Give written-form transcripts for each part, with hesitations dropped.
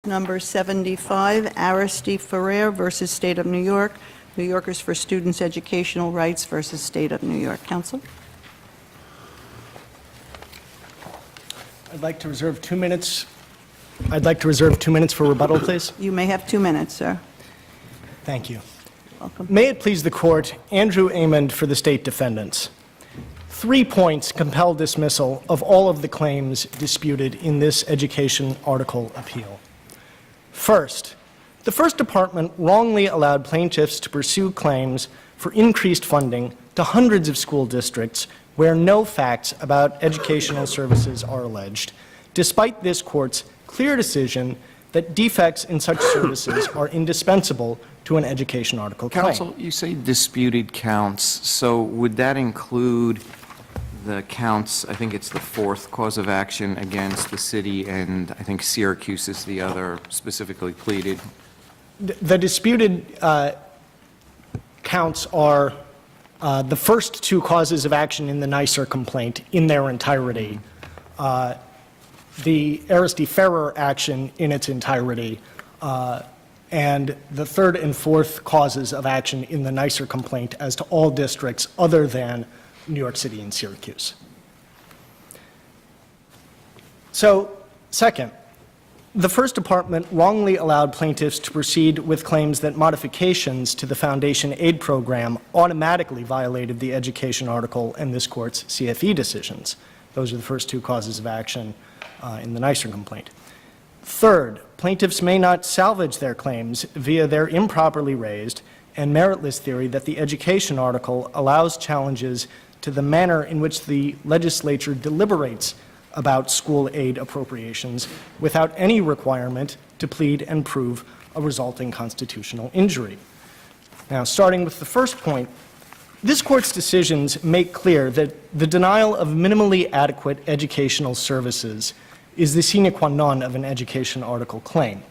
number 75, Aristy-Farer versus State of New York, New Yorkers for Students' Educational Rights versus State of New York. Counsel? I'd like to reserve 2 minutes. I'd like to reserve 2 minutes for rebuttal, please. You may have 2 minutes, sir. Thank you. Welcome. May it please the Court, Andrew Amond for the state defendants. 3 points compel dismissal of all of the claims disputed in this education article appeal. First, the First Department wrongly allowed plaintiffs to pursue claims for increased funding to hundreds of school districts where no facts about educational services are alleged, despite this Court's clear decision that defects in such services are indispensable to an education article claim. Counsel, you say disputed counts, so would that include the counts, I think it's the 4th cause of action against the city, and I think Syracuse is the other specifically pleaded? The disputed counts are the first 2 causes of action in the NYSER complaint in their entirety, the Aristy-Farer action in its entirety, and the 3rd and 4th causes of action in the NYSER complaint as to all districts other than New York City and Syracuse. So, second, the First Department wrongly allowed plaintiffs to proceed with claims that modifications to the Foundation Aid Program automatically violated the education article and this Court's CFE decisions. Those are the first 2 causes of action in the NYSER complaint. Third, plaintiffs may not salvage their claims via their improperly raised and meritless theory that the education article allows challenges to the manner in which the legislature deliberates about school aid appropriations without any requirement to plead and prove a resulting constitutional injury. Now, starting with the first point, this Court's decisions make clear that the denial of minimally adequate educational services is the sine qua non of an education article claim,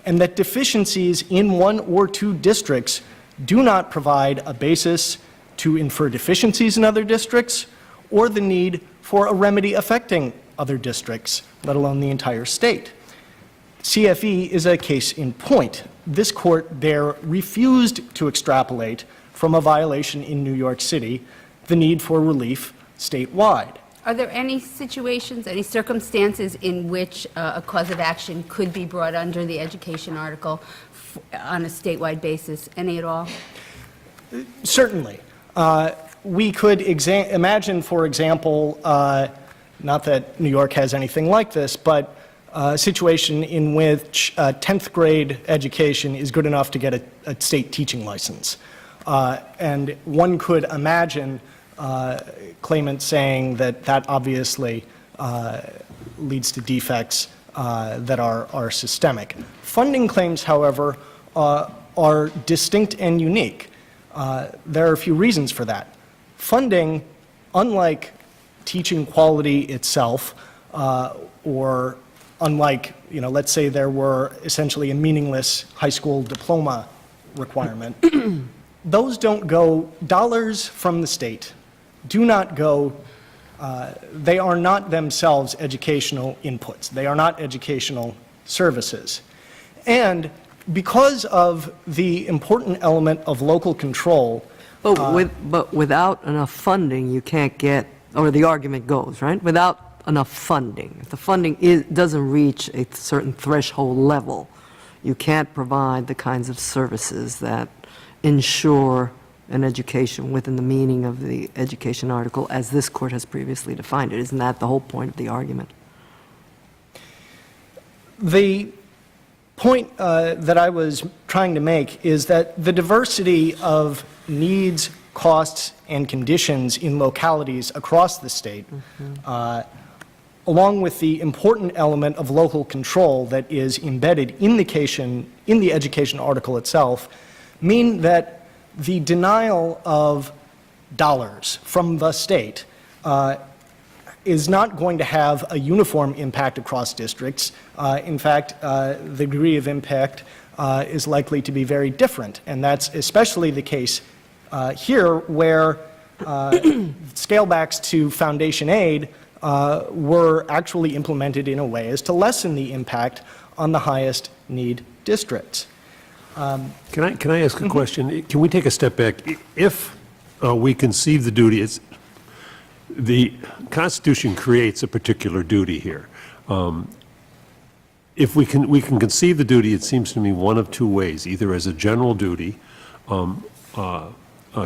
and that deficiencies in 1 or 2 districts do not provide a basis to infer deficiencies in other districts or the need for a remedy affecting other districts, let alone the entire state. CFE is a case in point. This Court there refused to extrapolate from a violation in New York City the need for relief statewide. Are there any situations, any circumstances in which a cause of action could be brought under the education article on a statewide basis, any at all? Certainly. We could imagine, for example, not that New York has anything like this, but a situation in which 10th grade education is good enough to get a state teaching license. And one could imagine claimants saying that that obviously leads to defects that are systemic. Funding claims, however, are distinct and unique. There are a few reasons for that. Funding, unlike teaching quality itself, or unlike, let's say there were essentially a meaningless high school diploma requirement, those don't go, dollars from the state do not go, they are not themselves educational inputs. They are not educational services. And because of the important element of local control. But without enough funding, you can't get, or the argument goes, right? Without enough funding, if the funding doesn't reach a certain threshold level, you can't provide the kinds of services that ensure an education within the meaning of the education article as this Court has previously defined it. Isn't that the whole point of the argument? The point that I was trying to make is that the diversity of needs, costs, and conditions in localities across the state, along with the important element of local control that is embedded in the education article itself, mean that the denial of dollars from the state is not going to have a uniform impact across districts. In fact, the degree of impact is likely to be very different, and that's especially the case here where scalebacks to foundation aid were actually implemented in a way as to lessen the impact on the highest need districts. Can I ask a question? Can we take a step back? If we conceive the duty, the Constitution creates a particular duty here. If we can conceive the duty, it seems to me one of two ways, either as a general duty,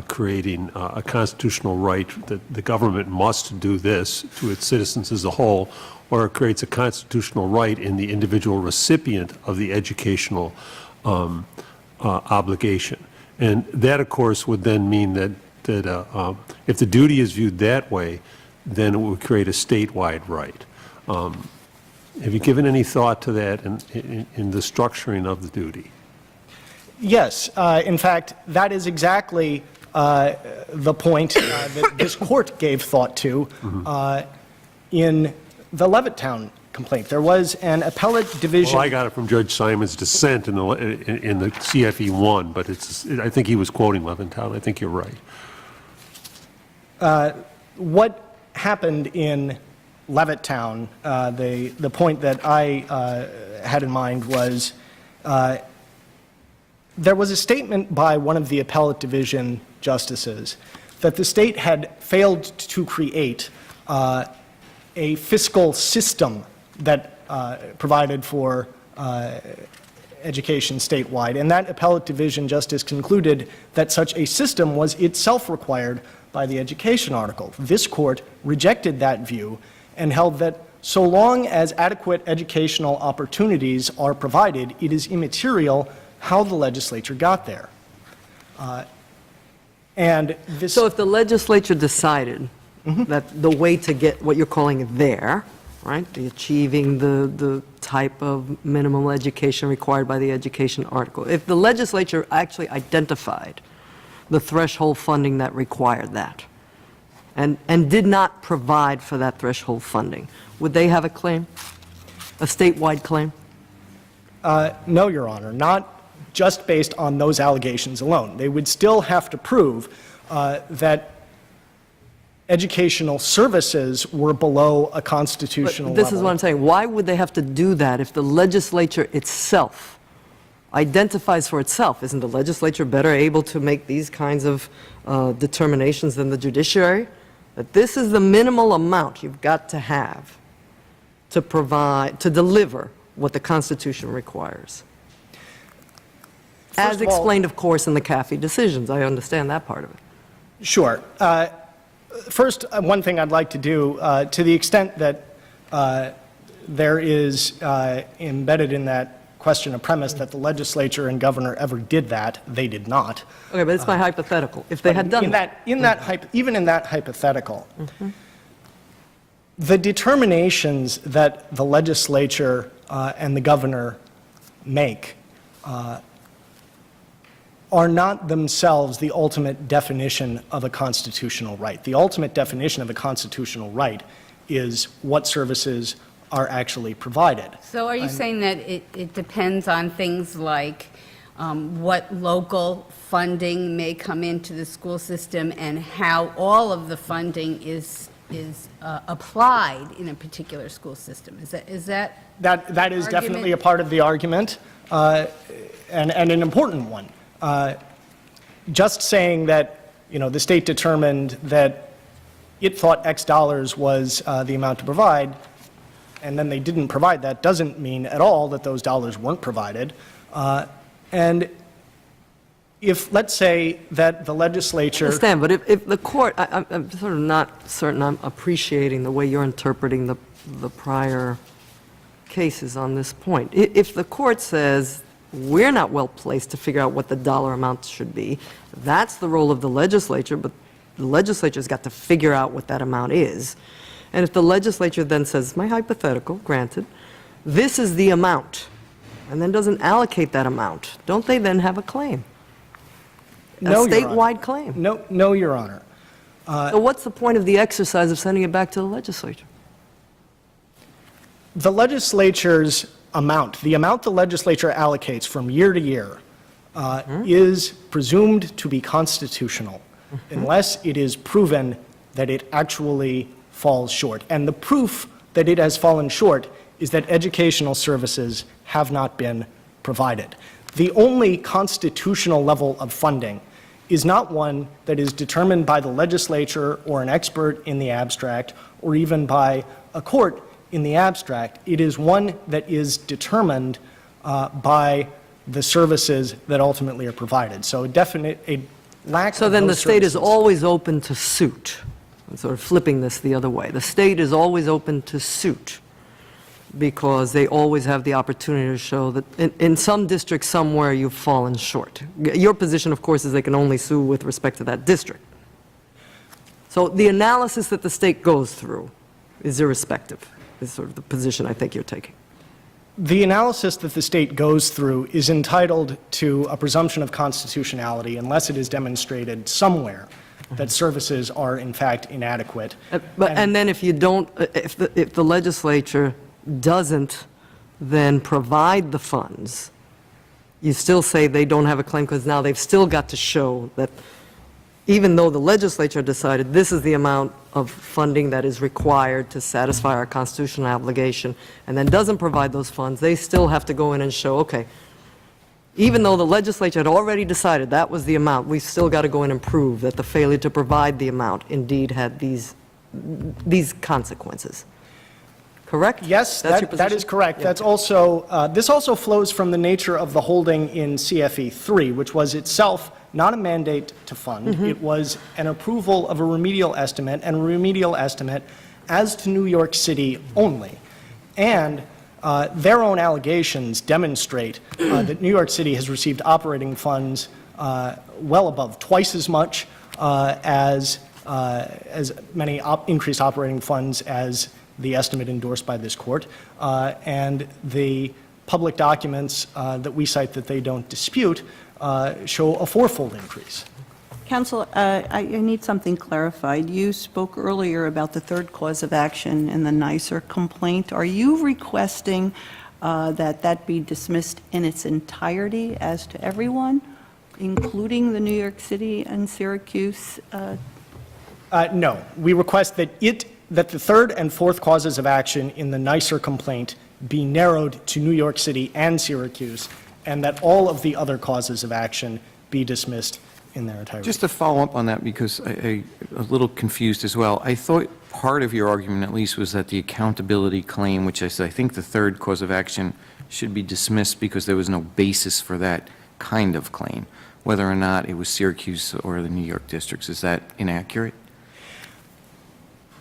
creating a constitutional right that the government must do this to its citizens as a whole, or it creates a constitutional right in the individual recipient of the educational obligation. And that, of course, would then mean that if the duty is viewed that way, then it would create a statewide right. Have you given any thought to that in the structuring of the duty? Yes, in fact, that is exactly the point that this court gave thought to in the Levittown complaint. There was an appellate division. Well, I got it from Judge Simon's dissent in the CFE 1, but I think he was quoting Levittown. I think you're right. What happened in Levittown, the point that I had in mind was there was a statement by one of the appellate division justices that the state had failed to create a fiscal system that provided for education statewide. And that appellate division justice concluded that such a system was itself required by the education article. This court rejected that view and held that so long as adequate educational opportunities are provided, it is immaterial how the legislature got there. So if the legislature decided that the way to get what you're calling there, right, the achieving the type of minimum education required by the education article, if the legislature actually identified the threshold funding that required that and did not provide for that threshold funding, would they have a claim, a statewide claim? No, Your Honor, not just based on those allegations alone. They would still have to prove that educational services were below a constitutional But this level. is what I'm saying. Why would they have to do that if the legislature itself identifies for itself? Isn't the legislature better able to make these kinds of determinations than the judiciary? That this is the minimal amount you've got to have to provide, to deliver what the Constitution requires. As of all- explained, of course, in the CAFE decisions. I understand that part of it. Sure. First, one thing I'd like to do, to the extent that there is embedded in that question a premise that the legislature and governor ever did that, they did not. Okay, but it's my hypothetical. If they had done that. Even in that hypothetical, the determinations that the legislature and the governor make are not themselves the ultimate definition of a constitutional right. The ultimate definition of a constitutional right is what services are actually provided. So are you saying that it depends on things like what local funding may come into the school system and how all of the funding is applied in a particular school system? Is that That is definitely a part of the argument, and an important one. Just saying that, the state determined that it thought X dollars was the amount to provide, and then they didn't provide that, doesn't mean at all that those dollars weren't provided. And if, let's say, that the legislature... I understand, but if the court, I'm sort of not certain I'm appreciating the way you're interpreting the prior cases on this point. If the court says, we're not well placed to figure out what the dollar amount should be, that's the role of the legislature, but the legislature's got to figure out what that amount is. And if the legislature then says, my hypothetical, granted, this is the amount, and then doesn't allocate that amount, don't they then have a claim? No, A Your Honor. statewide claim? No, Your Honor. So what's the point of the exercise of sending it back to the legislature? The legislature's amount, the amount the legislature allocates from year to year, is presumed to be constitutional unless it is proven that it actually falls short. And the proof that it has fallen short is that educational services have not been provided. The only constitutional level of funding is not one that is determined by the legislature or an expert in the abstract or even by a court in the abstract. It is one that is determined by the services that ultimately are provided. So a lack So of then the those state is services- always open to suit. I'm sort of flipping this the other way. The state is always open to suit because they always have the opportunity to show that in some district somewhere you've fallen short. Your position, of course, is they can only sue with respect to that district. So the analysis that the state goes through is irrespective, is sort of the position I think you're taking. The analysis that the state goes through is entitled to a presumption of constitutionality unless it is demonstrated somewhere that services are in fact inadequate. And then if you don't, if the legislature doesn't then provide the funds, you still say they don't have a claim because now they've still got to show that even though the legislature decided this is the amount of funding that is required to satisfy our constitutional obligation, and then doesn't provide those funds, they still have to go in and show, okay, even though the legislature had already decided that was the amount, we've still got to go in and prove that the failure to provide the amount indeed had these consequences. Correct? Yes, That's your that is position? correct. Yeah. That's also, this also flows from the nature of the holding in CFE 3, which was itself not a mandate to fund. It was an approval of a remedial estimate, and a remedial estimate as to New York City only. And their own allegations demonstrate that New York City has received operating funds well above twice as much as many increased operating funds as the estimate endorsed by this court. And the public documents that we cite that they don't dispute show a fourfold increase. Counsel, I need something clarified. You spoke earlier about the third cause of action in the NYSER complaint. Are you requesting that be dismissed in its entirety as to everyone, including the New York City and Syracuse? No. We request that the third and fourth causes of action in the NYSER complaint be narrowed to New York City and Syracuse, and that all of the other causes of action be dismissed in their entirety. Just to follow up on that, because I'm a little confused as well. I thought part of your argument, at least, was that the accountability claim, which is, I think, the third cause of action, should be dismissed because there was no basis for that kind of claim, whether or not it was Syracuse or the New York districts. Is that inaccurate?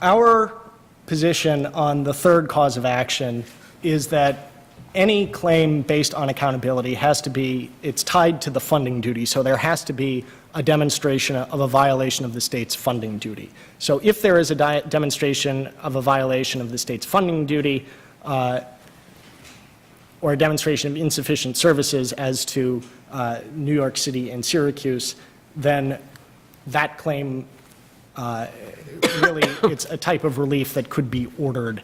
Our position on the third cause of action is that any claim based on accountability has to be, it's tied to the funding duty, so there has to be a demonstration of a violation of the state's funding duty. So if there is a demonstration of a violation of the state's funding duty, or a demonstration of insufficient services as to New York City and Syracuse, then that claim, really, it's a type of relief that could be ordered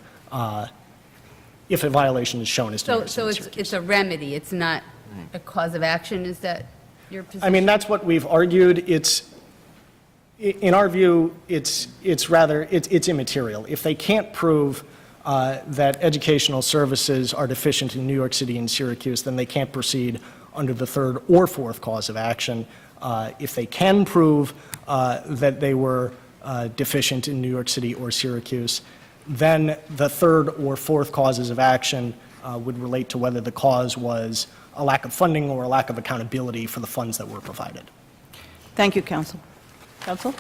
if a violation is shown as to New York City So and it's Syracuse. a remedy, it's not a cause of action, is that your position? I mean, that's what we've argued. In our view, it's immaterial. If they can't prove that educational services are deficient in New York City and Syracuse, then they can't proceed under the third or fourth cause of action. If they can prove that they were deficient in New York City or Syracuse, then the third or fourth causes of action would relate to whether the cause was a lack of funding or a lack of accountability for the funds that were provided. Thank you, counsel. Counsel?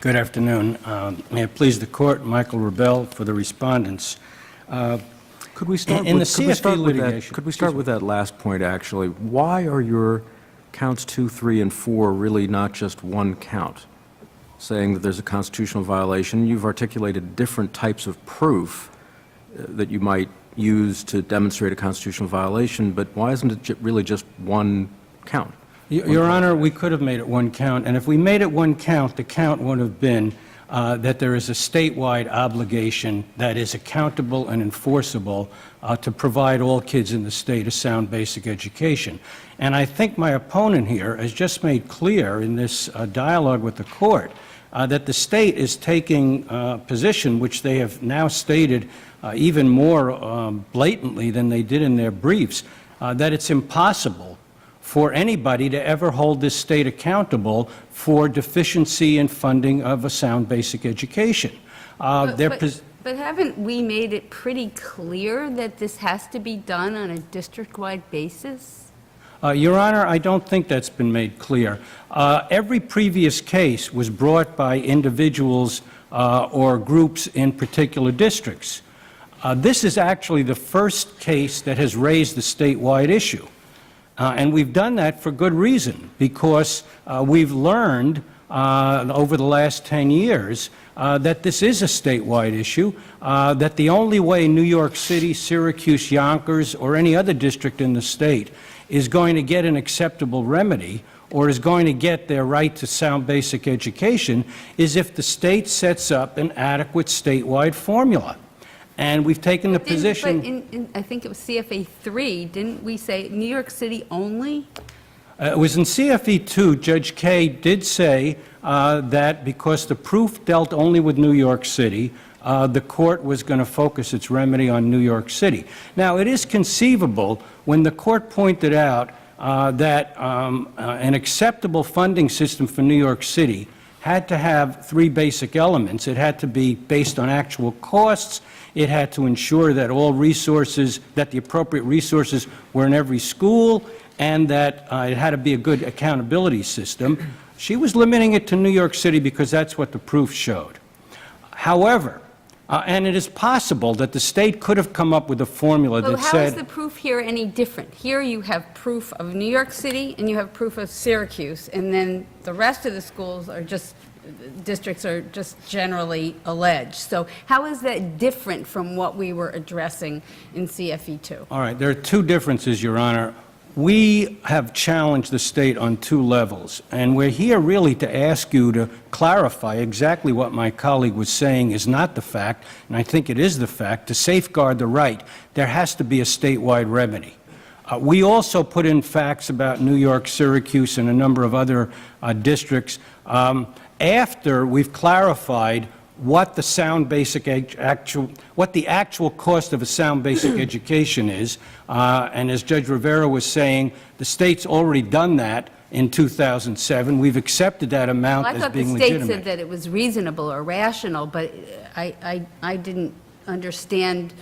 Good afternoon. May it please the court, Michael Rebell for the respondents. Could we start In with, the could we CFE start with that, litigation- could we start with that last point, actually? Why are your counts 2, 3, and 4 really not just one count, saying that there's a constitutional violation? You've articulated different types of proof that you might use to demonstrate a constitutional violation, but why isn't it really just one count? Your Honor, we could have made it one count, and if we made it one count, the count would have been that there is a statewide obligation that is accountable and enforceable to provide all kids in the state a sound basic education. And I think my opponent here has just made clear in this dialogue with the court that the state is taking a position, which they have now stated even more blatantly than they did in their briefs, that it's impossible for anybody to ever hold this state accountable for deficiency in funding of a sound basic education. But haven't we made it pretty clear that this has to be done on a district-wide basis? Your Honor, I don't think that's been made clear. Every previous case was brought by individuals or groups in particular districts. This is actually the first case that has raised the statewide issue. And we've done that for good reason, because we've learned over the last 10 years that this is a statewide issue, that the only way New York City, Syracuse, Yonkers, or any other district in the state is going to get an acceptable remedy or is going to get their right to sound basic education is if the state sets up an adequate statewide formula. And we've taken the position... But in I think it was CFA 3, didn't we say New York City only? It was in CFE 2, Judge Kaye did say that because the proof dealt only with New York City, the court was going to focus its remedy on New York City. Now, it is conceivable when the court pointed out that an acceptable funding system for New York City had to have three basic elements. It had to be based on actual costs. It had to ensure that all resources, that the appropriate resources were in every school, and that it had to be a good accountability system. She was limiting it to New York City because that's what the proof showed. However, and it is possible that the state could have come up with a formula that How said... is the proof here any different? Here you have proof of New York City and you have proof of Syracuse, and then the rest of the schools are just, districts are just generally alleged. So how is that different from what we were addressing in CFE 2? All right, there are two differences, Your Honor. We have challenged the state on two levels, and we're here really to ask you to clarify exactly what my colleague was saying is not the fact, and I think it is the fact, to safeguard the right. There has to be a statewide remedy. We also put in facts about New York, Syracuse, and a number of other districts after we've clarified what the sound basic what the actual cost of a sound basic education is, and as Judge Rivera was saying, the state's already done that in 2007. We've accepted that amount as being legitimate. I thought the state said that it was reasonable or rational, but I didn't understand.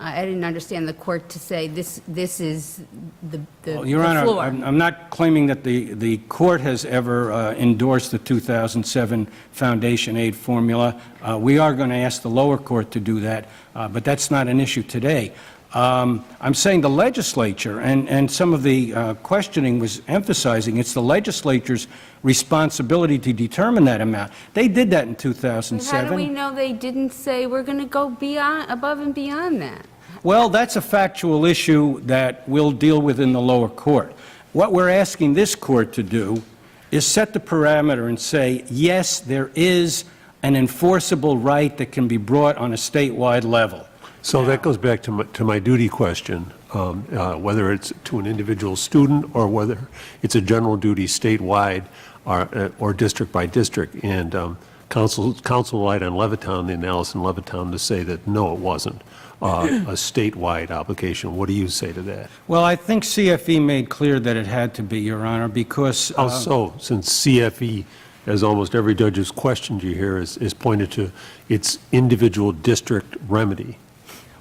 I didn't understand the court to say this is the Well, Your Honor, floor. I'm not claiming that the court has ever endorsed the 2007 foundation aid formula. We are going to ask the lower court to do that, but that's not an issue today. I'm saying the legislature, and some of the questioning was emphasizing, it's the legislature's responsibility to determine that amount. They did that in 2007. How do we know they didn't say we're going to go above and beyond that? Well, that's a factual issue that we'll deal with in the lower court. What we're asking this court to do is set the parameter and say, yes, there is an enforceable right that can be brought on a statewide level. So that goes back to my duty question, whether it's to an individual student or whether it's a general duty statewide or district by district. And counsel relied on Levittown, the analysis in Levittown, to say that no, it wasn't a statewide obligation. What do you say to that? Well, I think CFE made clear that it had to be, Your Honor, because... How so? Since CFE, as almost every judge who's questioned you here, is pointed to its individual district remedy.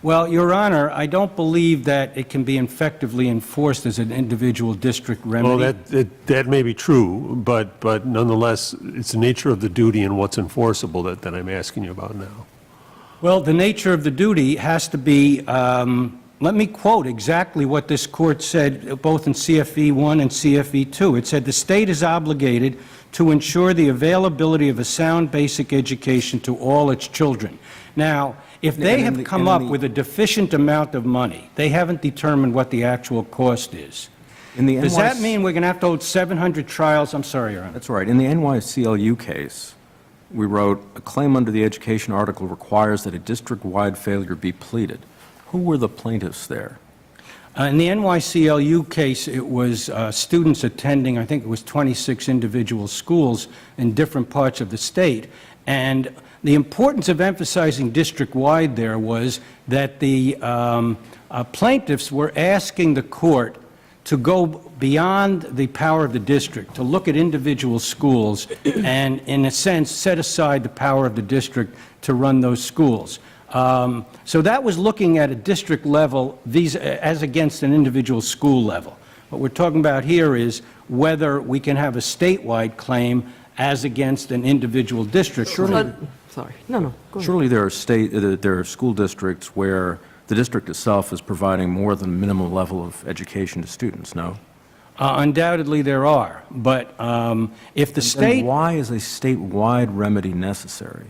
Well, Your Honor, I don't believe that it can be effectively enforced as an individual district remedy. Well, that may be true, but nonetheless, it's the nature of the duty and what's enforceable that I'm asking you about now. Well, the nature of the duty has to be, let me quote exactly what this court said, both in CFE 1 and CFE 2. It said, the state is obligated to ensure the availability of a sound basic education to all its children. Now, if they have come up with a deficient amount of money, they haven't determined what the actual cost is. Does that mean we're going to have to hold 700 trials? I'm sorry, Your Honor. That's right. In the NYCLU case, we wrote, a claim under the education article requires that a district-wide failure be pleaded. Who were the plaintiffs there? In the NYCLU case, it was students attending, I think it was 26 individual schools in different parts of the state. And the importance of emphasizing district-wide there was that the plaintiffs were asking the court to go beyond the power of the district, to look at individual schools and, in a sense, set aside the power of the district to run those schools. So that was looking at a district level as against an individual school level. What we're talking about here is whether we can have a statewide claim as against an individual district. Sorry, no, go ahead. Surely there are school districts where the district itself is providing more than minimum level of education to students, no? Undoubtedly there are, but if the state... Then why is a statewide remedy necessary?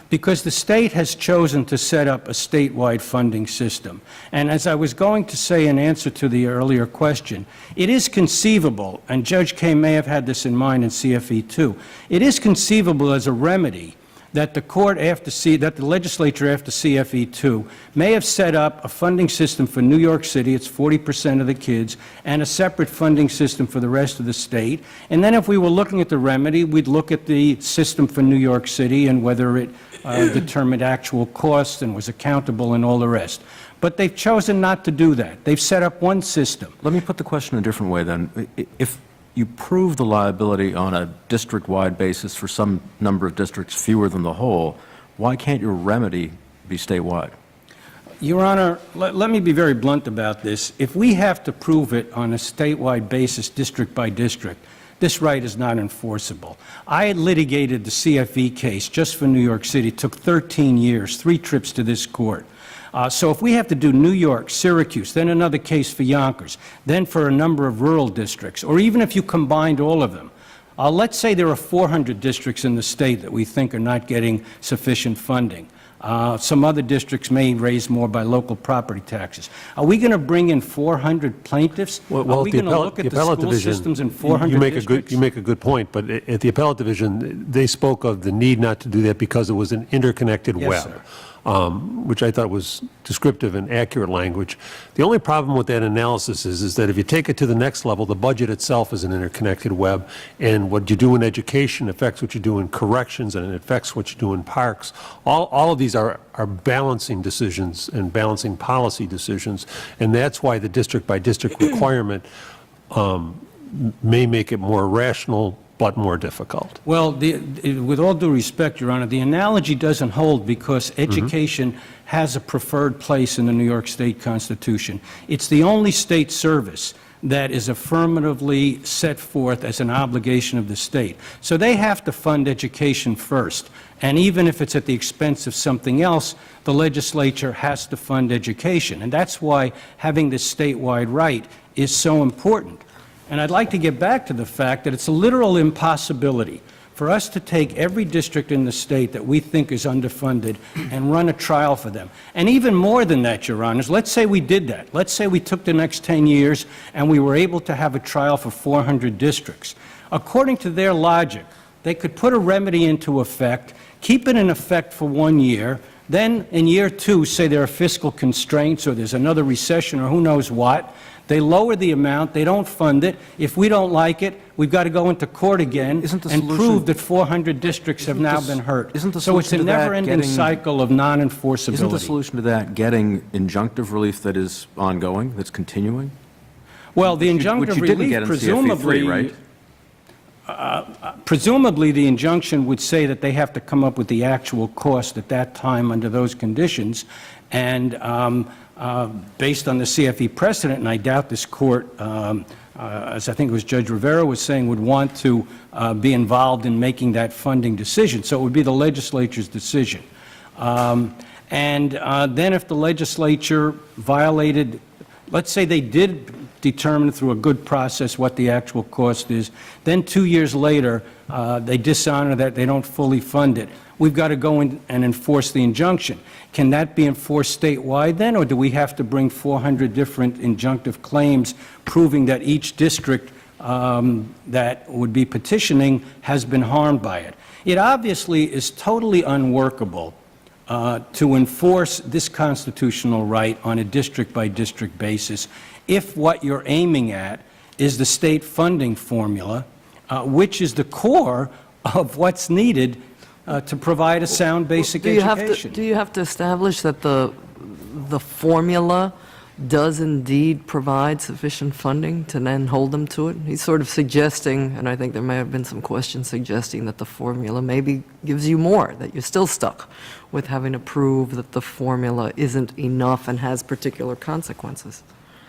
Because the state has chosen to set up a statewide funding system. And as I was going to say in answer to the earlier question, it is conceivable, and Judge Kaye may have had this in mind in CFE 2, it is conceivable as a remedy that the legislature after CFE 2 may have set up a funding system for New York City, it's 40% of the kids, and a separate funding system for the rest of the state. And then if we were looking at the remedy, we'd look at the system for New York City and whether it determined actual costs and was accountable and all the rest. But they've chosen not to do that. They've set up one system. Let me put the question a different way then. If you prove the liability on a district-wide basis for some number of districts fewer than the whole, why can't your remedy be statewide? Your Honor, let me be very blunt about this. If we have to prove it on a statewide basis, district by district, this right is not enforceable. I had litigated the CFE case just for New York City. It took 13 years, 3 trips to this court. So if we have to do New York, Syracuse, then another case for Yonkers, then for a number of rural districts, or even if you combined all of them, let's say there are 400 districts in the state that we think are not getting sufficient funding. Some other districts may raise more by local property taxes. Are we going to bring in 400 plaintiffs? Are we going to look at the school systems in 400 districts? You make a good point, but at the appellate division, they spoke of the need not to do that because it was an interconnected Yes, web. sir. Which I thought was descriptive and accurate language. The only problem with that analysis is that if you take it to the next level, the budget itself is an interconnected web, and what you do in education affects what you do in corrections, and it affects what you do in parks. All of these are balancing decisions and balancing policy decisions, and that's why the district-by-district requirement may make it more rational but more difficult. Well, with all due respect, Your Honor, the analogy doesn't hold because education has a preferred place in the New York State Constitution. It's the only state service that is affirmatively set forth as an obligation of the state. So they have to fund education first. And even if it's at the expense of something else, the legislature has to fund education. And that's why having this statewide right is so important. And I'd like to get back to the fact that it's a literal impossibility for us to take every district in the state that we think is underfunded and run a trial for them. And even more than that, Your Honors, let's say we did that. Let's say we took the next 10 years and we were able to have a trial for 400 districts. According to their logic, they could put a remedy into effect, keep it in effect for 1 year, then in year 2 say there are fiscal constraints or there's another recession or who knows what. They lower the amount, they don't fund it. If we don't like it, we've got to go into court again and prove that 400 districts have now been hurt. So it's a never-ending cycle of non-enforceability. Isn't the solution to that getting injunctive relief that is ongoing, that's continuing? Well, the injunctive relief, presumably, presumably the injunction would say that they have to come up with the actual cost at that time under those conditions, and based on the CFE precedent, and I doubt this court, as I think it was Judge Rivera was saying, would want to be involved in making that funding decision. So it would be the legislature's decision. And then if the legislature violated, let's say they did determine through a good process what the actual cost is, then 2 years later they dishonor that, they don't fully fund it. We've got to go in and enforce the injunction. Can that be enforced statewide then, or do we have to bring 400 different injunctive claims proving that each district that would be petitioning has been harmed by it? It obviously is totally unworkable to enforce this constitutional right on a district-by-district basis if what you're aiming at is the state funding formula, which is the core of what's needed to provide a sound basic education. Do you have to establish that the formula does indeed provide sufficient funding to then hold them to it? He's sort of suggesting, and I think there may have been some questions suggesting that the formula maybe gives you more, that you're still stuck with having to prove that the formula isn't enough and has particular consequences.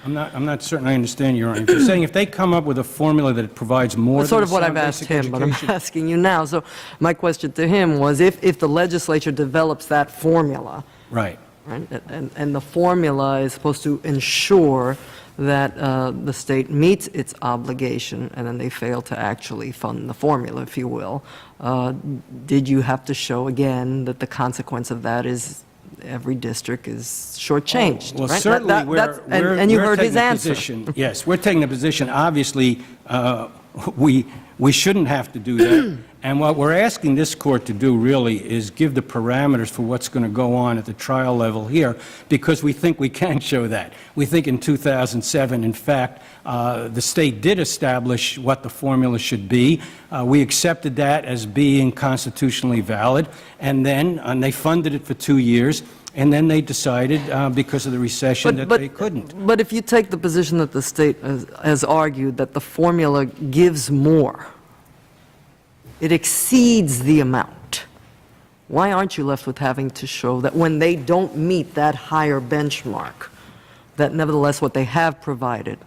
I'm not certain I understand your argument. You're saying if they come up with a formula that provides more That's than sort a of what sound I've asked basic him, but I'm education- asking you now. So my question to him was, if the legislature develops that formula, Right. right? And the formula is supposed to ensure that the state meets its obligation, and then they fail to actually fund the formula, if you will. Did you have to show again that the consequence of that is every district is shortchanged? Well, right? certainly, And you we're heard his taking the answer. position- Yes, we're taking the position, obviously, we shouldn't have to do that. And what we're asking this court to do, really, is give the parameters for what's going to go on at the trial level here, because we think we can show that. We think in 2007, in fact, the state did establish what the formula should be. We accepted that as being constitutionally valid, and they funded it for 2 years, and then they decided, because of the recession, that they couldn't. But if you take the position that the state has argued that the formula gives more, it exceeds the amount, why aren't you left with having to show that when they don't meet that higher benchmark, that nevertheless what they have provided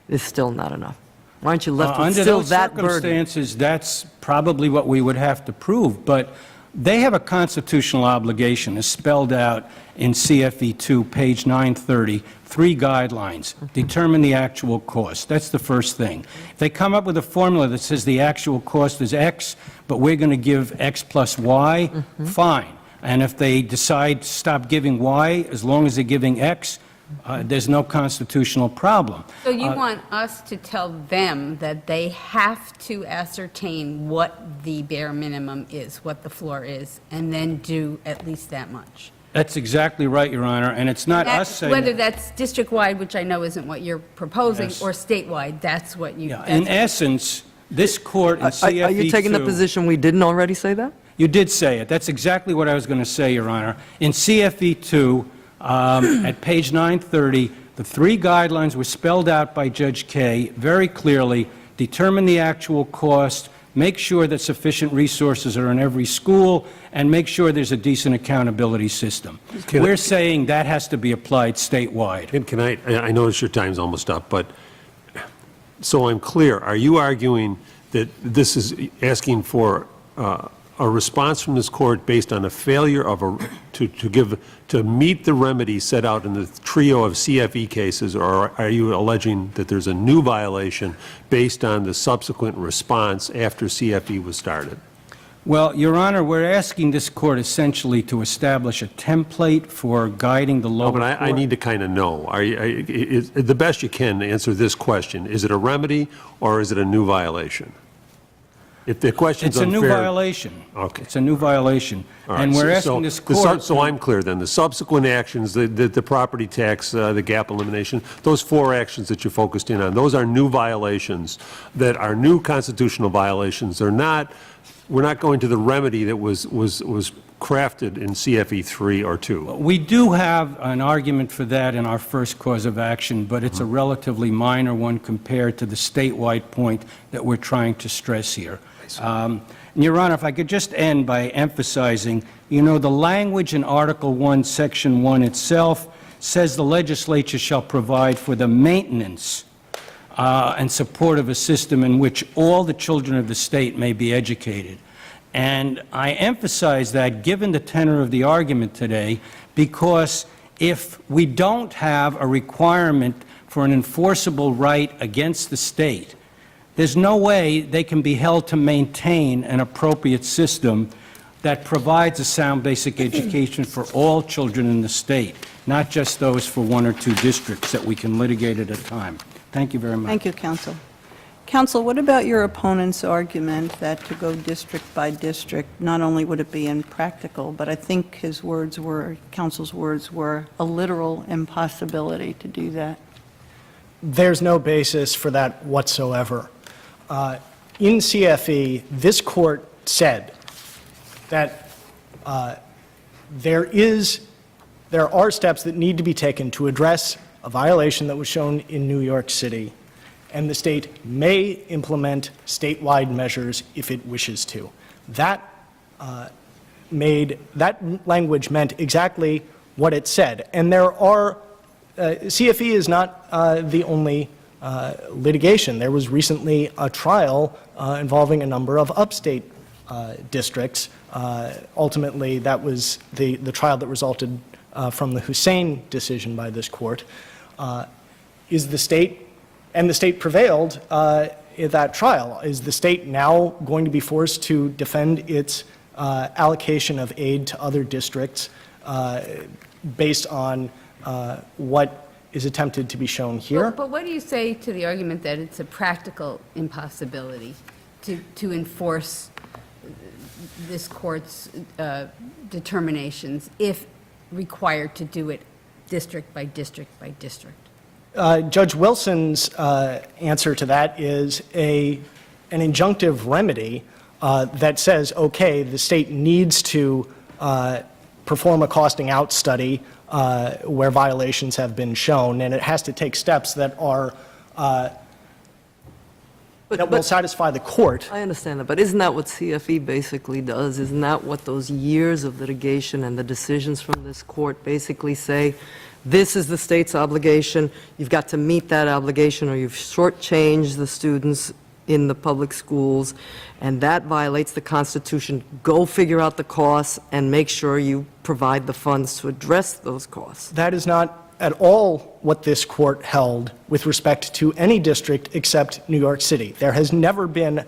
is still not enough? Why aren't you left with still that burden? Under those circumstances, that's probably what we would have to prove, but they have a constitutional obligation, as spelled out in CFE 2, page 930, 3 guidelines. Determine the actual cost. That's the first thing. If they come up with a formula that says the actual cost is X, but we're going to give X plus Y, fine. And if they decide to stop giving Y, as long as they're giving X, there's no constitutional problem. So you want us to tell them that they have to ascertain what the bare minimum is, what the floor is, and then do at least that much? That's exactly right, Your Honor, and it's not us saying... Whether that's district-wide, which I know isn't what you're proposing, Yes. or statewide, that's what you... Yeah, that's in what- essence, this court in CFE 2... Are you taking the position we didn't already say that? You did say it. That's exactly what I was going to say, Your Honor. In CFE 2, at page 930, the 3 guidelines were spelled out by Judge Kaye very clearly. Determine the actual cost, make sure that sufficient resources are in every school, and make sure there's a decent accountability system. We're saying that has to be applied statewide. And can I notice your time's almost up, but, so I'm clear, are you arguing that this is asking for a response from this court based on a failure to meet the remedy set out in the trio of CFE cases, or are you alleging that there's a new violation based on the subsequent response after CFE was started? Well, Your Honor, we're asking this court essentially to establish a template for guiding the lower No, but I court. need to kind of know. The best you can to answer this question, is it a remedy or is it a new violation? If the question's It's a unfair... new violation. Okay. It's a new violation. All right, And we're so asking this the court... So I'm clear then, the subsequent actions, the property tax, the gap elimination, those 4 actions that you focused in on, those are new violations that are new constitutional violations. We're not going to the remedy that was crafted in CFE 3 or 2. We do have an argument for that in our first cause of action, but it's a relatively minor one compared to the statewide point that we're trying to stress here. Your Honor, if I could just end by emphasizing, the language in Article 1, Section 1 itself says the legislature shall provide for the maintenance and support of a system in which all the children of the state may be educated. And I emphasize that given the tenor of the argument today, because if we don't have a requirement for an enforceable right against the state, there's no way they can be held to maintain an appropriate system that provides a sound basic education for all children in the state, not just those for 1 or 2 districts that we can litigate at a time. Thank you very much. Thank you, counsel. Counsel, what about your opponent's argument that to go district by district, not only would it be impractical, but I think counsel's words were, a literal impossibility to do that? There's no basis for that whatsoever. In CFE, this court said that there are steps that need to be taken to address a violation that was shown in New York City, and the state may implement statewide measures if it wishes to. That language meant exactly what it said, and there are CFE is not the only litigation. There was recently a trial involving a number of upstate districts. Ultimately, that was the trial that resulted from the Hussein decision by this court. Is the state, and the state prevailed in that trial, is the state now going to be forced to defend its allocation of aid to other districts based on what is attempted to be shown here? But what do you say to the argument that it's a practical impossibility to enforce this court's determinations if required to do it district by district by district? Judge Wilson's answer to that is an injunctive remedy that says, okay, the state needs to perform a costing out study where violations have been shown, and it has to take steps that are that will satisfy the court. I understand that, but isn't that what CFE basically does? Isn't that what those years of litigation and the decisions from this court basically say? This is the state's obligation, you've got to meet that obligation, or you've shortchanged the students in the public schools, and that violates the Constitution. Go figure out the costs and make sure you provide the funds to address those costs. That is not at all what this court held with respect to any district except New York City. There has never been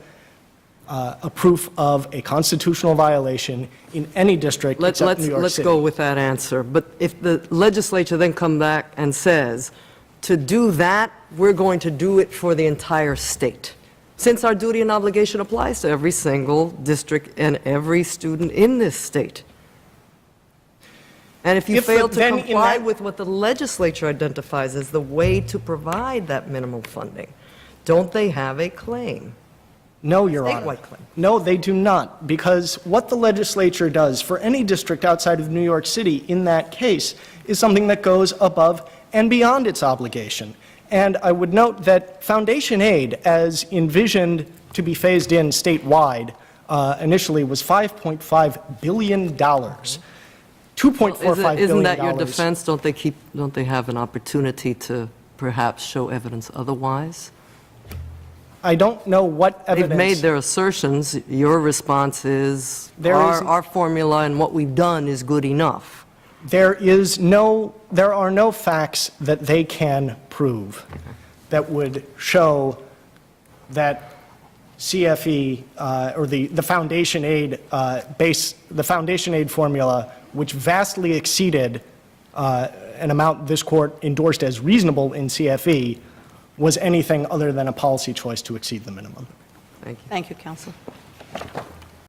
a proof of a constitutional violation in any district except New York Let's City. go with that answer. But if the legislature then come back and says, to do that, we're going to do it for the entire state, since our duty and obligation applies to every single district and every student in this state. And if you fail to comply with what the legislature identifies as the way to provide that minimum funding, don't they have a claim? No, Your Honor. Statewide claim. No, they do not, because what the legislature does for any district outside of New York City in that case is something that goes above and beyond its obligation. And I would note that foundation aid, as envisioned to be phased in statewide, initially was $5.5 billion. $2.45 billion. Isn't that your defense? Don't they have an opportunity to perhaps show evidence otherwise? I don't know what evidence. They've made their assertions. Your response is, our formula and what we've done is good enough. There are no facts that they can prove that would show that CFE or the foundation aid the foundation aid formula, which vastly exceeded an amount this court endorsed as reasonable in CFE, was anything other than a policy choice to exceed the minimum. Thank you. Thank you, counsel.